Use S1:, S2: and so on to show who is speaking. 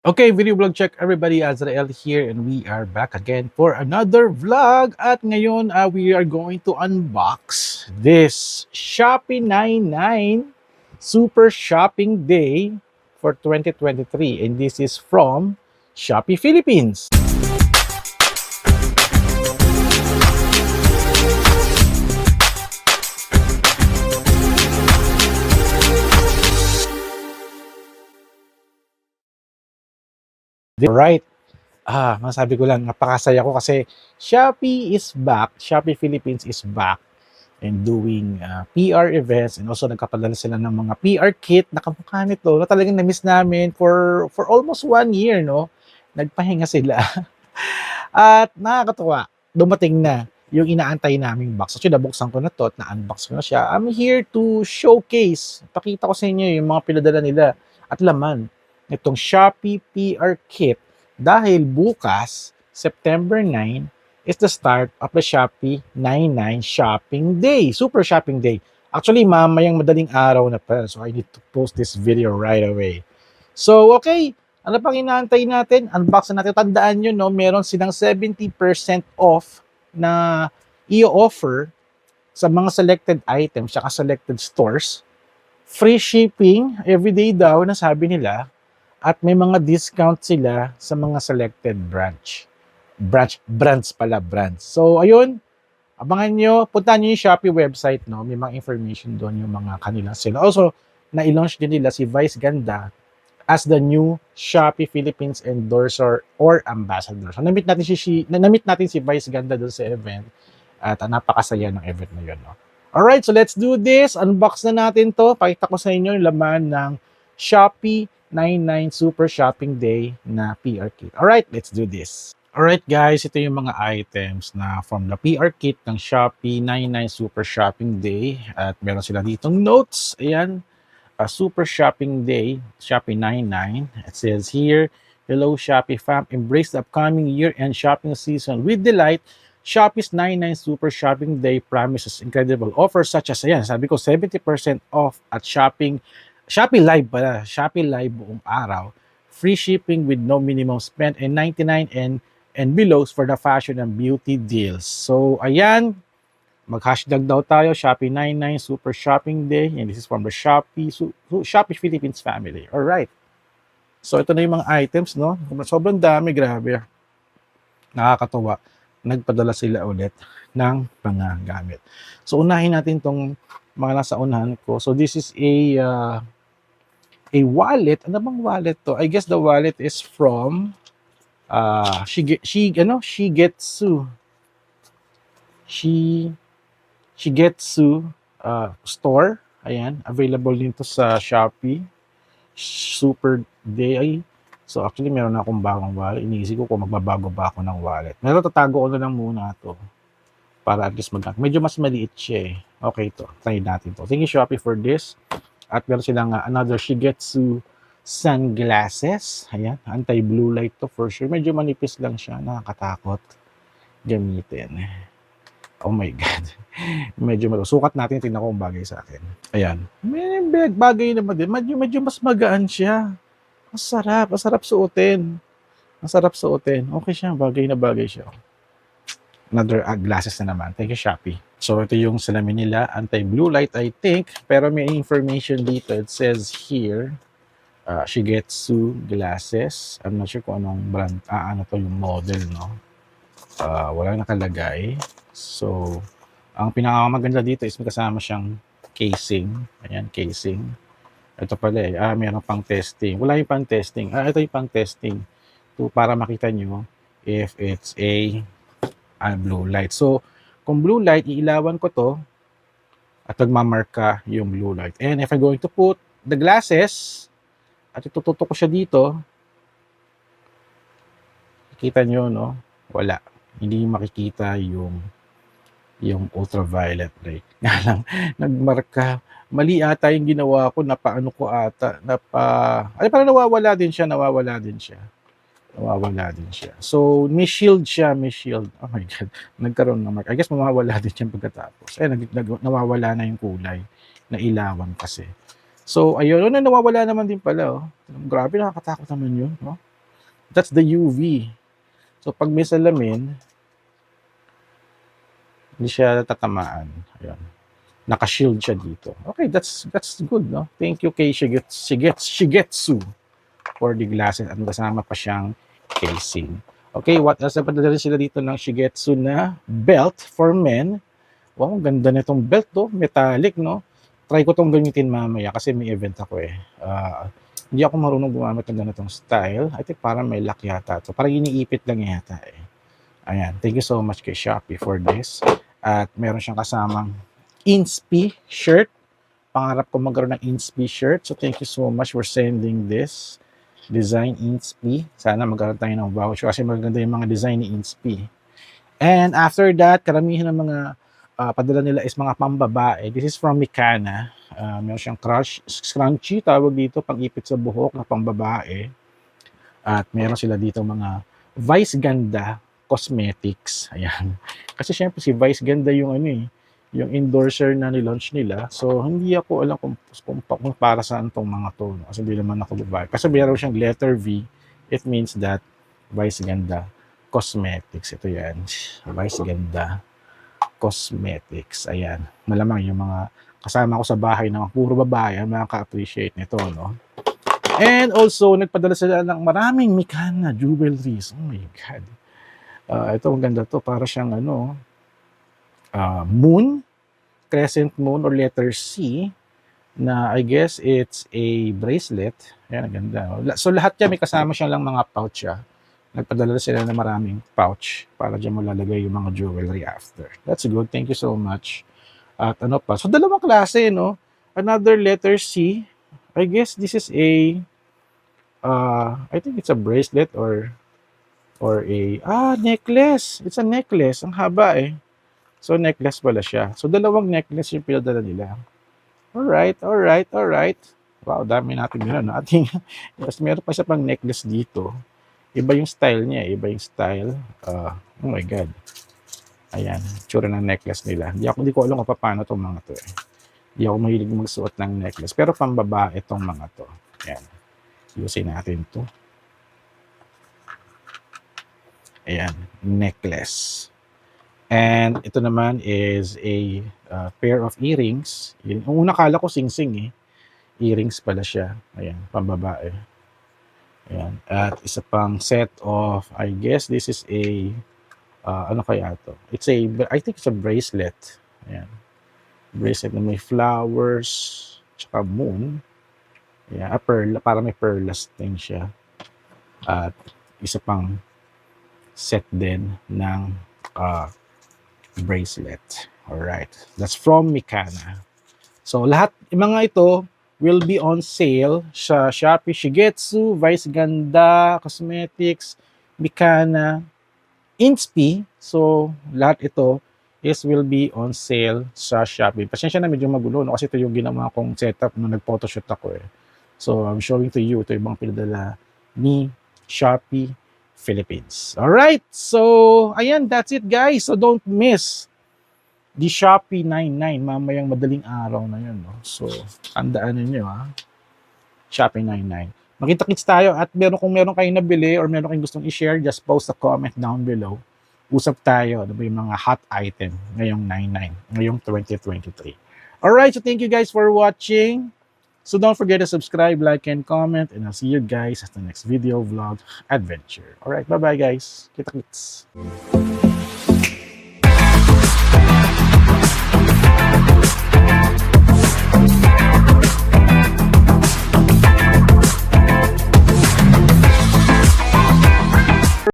S1: Okay, video vlog check everybody, Azrael here and we are back again for another vlog at ngayon we are going to unbox this Shopee 99 Super Shopping Day for 2023 and this is from Shopee Philippines. Right. Masabi ko lang, napakasaya ko kasi Shopee is back, Shopee Philippines is back and doing PR events and also nagkapadala sila ng mga PR kit na kamukha nito na talagang na-miss namin for almost 1 year, no? Nagpahinga sila. At nakakatuwa, dumating na yung inaantay naming box. Actually, nabuksan ko na to at na-unbox ko na siya. I'm here to showcase, pakita ko sa inyo yung mga pinadala nila at laman nitong Shopee PR Kit dahil bukas, September 9, is the start of the Shopee 99 Shopping Day, Super Shopping Day. Actually, mamayang madaling araw na pa, so I need to post this video right away. So, okay, ano pang inaantay natin? Unbox na natin. Tandaan nyo, no, meron silang 70% off na i-offer sa mga selected items at selected stores. Free shipping everyday daw na sabi nila at may mga discount sila sa mga selected brands pala, brands. So, ayun, abangan nyo, puntahan nyo yung Shopee website, no? May mga information doon yung mga kanilang sila. Also, na-launch din nila si Vice Ganda as the new Shopee Philippines endorser or ambassador. So, na-meet natin si Vice Ganda doon sa event at napakasaya ng event na yun, no? Alright, so let's do this. Unbox na natin to. Pakita ko sa inyo yung laman ng Shopee 99 Super Shopping Day na PR Kit. Alright, let's do this. Alright guys, ito yung mga items na from the PR Kit ng Shopee 99 Super Shopping Day. At meron sila ditong notes. Ayan, Super Shopping Day, Shopee 99. It says here, hello Shopee fam, embrace the upcoming year-end shopping season with delight. Shopee's 99 Super Shopping Day promises incredible offers such as, ayan, sabi ko 70% off at Shopee Live pala, Shopee Live buong araw. Free shipping with no minimum spend and 99 and belows for the fashion and beauty deals. So, ayan, mag-hashtag daw tayo, Shopee 99 Super Shopping Day. And this is from the Shopee Philippines family. Alright. So, ito na yung mga items, no? Sobrang dami, grabe. Nakakatuwa. Nagpadala sila ulit ng mga gamit. So, unahin natin tong mga nasa unahan ko. So, this is a wallet. Ano bang wallet to? I guess the wallet is from Shigetsu. Shigetsu store. Ayan, available din to sa Shopee Super Day. So actually meron na akong bagong wallet. Iniisip ko kung magbabago ba ako ng wallet. Pero tatago ko na lang muna to para at least medyo mas maliit siya eh. Okay to, try natin to. Thank you Shopee for this. At meron silang another Shigetsu sunglasses. Ayan, anti-blue light to for sure. Medyo manipis lang siya, nakakatakot gamitin. Oh my God. Medyo sukat natin, tingnan ko kung bagay sa akin. Ayan. May bagay naman din. Medyo mas magaan siya. Masarap suotin. Masarap suotin. Okay siya, bagay na bagay siya. Another glasses na naman. Thank you, Shopee. So, ito yung salamin nila. Anti-blue light, I think. Pero may information dito. It says here, Shigetsu glasses. I'm not sure kung anong brand. Ano to yung model, no? Walang nakalagay. So, ang pinakamaganda dito is may kasama siyang casing. Ayan, casing. Ito pala eh. Meron pang testing. Wala yung pang testing. Ito yung pang testing. Para makita nyo if it's a blue light. So, kung blue light, iilawan ko to at magmamarka yung blue light. And if I'm going to put the glasses at itututok ko siya dito, kita nyo, no? Wala. Hindi makikita yung ultraviolet light. Nga lang, nagmarka. Mali ata yung ginawa ko, napaano ko ata, parang nawawala din siya. So, may shield siya, Oh my God, nagkaroon ng mark. I guess mawawala din siya pagkatapos. Nawawala na yung kulay na ilawan kasi. So, ayun, nawawala naman din pala, oh. Grabe, nakakatakot naman yun, no? That's the UV. So, pag may salamin, hindi siya tatamaan. Ayan. Naka-shield siya dito. Okay, that's good, no? Thank you kay Shigetsu for the glasses at kasama pa siyang casing. Okay, what else? Napadala sila dito ng Shigetsu na belt for men. Wow, ang ganda nitong belt, to. Metallic, no? Try ko tong gamitin mamaya kasi may event ako eh. Hindi ako marunong gumamit ng ganitong style. I think parang may lock yata. So, parang iniipit lang yata eh. Ayan, thank you so much kay Shopee for this. At meron siyang kasamang Inspi shirt. Pangarap ko magkaroon ng Inspi shirt. So, thank you so much for sending this. Design Inspi. Sana magkaroon tayo ng voucher kasi maganda yung mga design ni Inspi. And after that, karamihan ng mga padala nila is mga pambabae. This is from Mikana. Meron siyang scrunchie, tawag dito, pang-ipit sa buhok na pambabae. At meron sila dito mga Vice Ganda Cosmetics. Ayan. Kasi syempre si Vice Ganda yung yung endorser na ni-launch nila. So, hindi ako alam kung para saan tong mga to. No? Kasi hindi naman ako babae. Kasi meron siyang letter V. It means that Vice Ganda Cosmetics. Ito yan. Vice Ganda Cosmetics. Ayan. Malamang yung mga kasama ko sa bahay na puro babae ang makaka-appreciate nito, no? And also, nagpadala sila ng maraming Mikana jewelries. Oh my God. Ito, ang ganda to. Para siyang moon, crescent moon or letter C na I guess it's a bracelet. Ayan, ang ganda. So, lahat yan may kasama siya lang mga pouch. Nagpadala sila ng maraming pouch para dyan mo lalagay yung mga jewelry after. That's good. Thank you so much. At ano pa? So, dalawang klase, no? Another letter C. I guess this is a I think it's a bracelet or a necklace. It's a necklace. Ang haba eh. So, necklace pala siya. So, dalawang necklace yung pinadala nila. Alright. Wow, dami natin yun. Tapos meron pa siya pang necklace dito. Iba yung style niya. Oh my God. Ayan. Tsura ng necklace nila. Hindi ko alam kung paano itong mga to eh. Hindi ako mahilig magsuot ng necklace. Pero pambabae itong mga to. Ayan. Yusin natin to. Ayan. Necklace. And ito naman is a pair of earrings. Yung una kala ko sing-sing eh. Earrings pala siya. Ayan, pambabae. Ayan. At isa pang set of, I guess this is a, ano kaya to? I think it's a bracelet. Ayan. Bracelet na may flowers, tsaka moon. Ayan, para may perlas din siya. At isa pang set din ng bracelet. Alright. That's from Mikana. So, lahat, yung mga ito will be on sale sa Shopee, Shigetsu, Vice Ganda, Cosmetics, Mikana, Inspi. So, lahat ito will be on sale sa Shopee. Pasensya na medyo magulo, no? Kasi ito yung ginawa kong setup nung nag-photoshoot ako eh. So, I'm showing to you ito yung mga pinadala ni Shopee Philippines. Alright, so ayan, that's it guys. So don't miss the Shopee 99 mamayang madaling araw na yun. No? So, tandaan ninyo Shopee 99. Makita-kits tayo at kung meron kayong nabili or meron kayong gustong i-share, just post a comment down below. Usap tayo. Ano ba yung mga hot item ngayong 99, ngayong 2023. Alright, so thank you guys for watching. So don't forget to subscribe, like, and comment. And I'll see you guys at the next video, vlog, adventure. Alright, bye-bye guys. Kita-kits.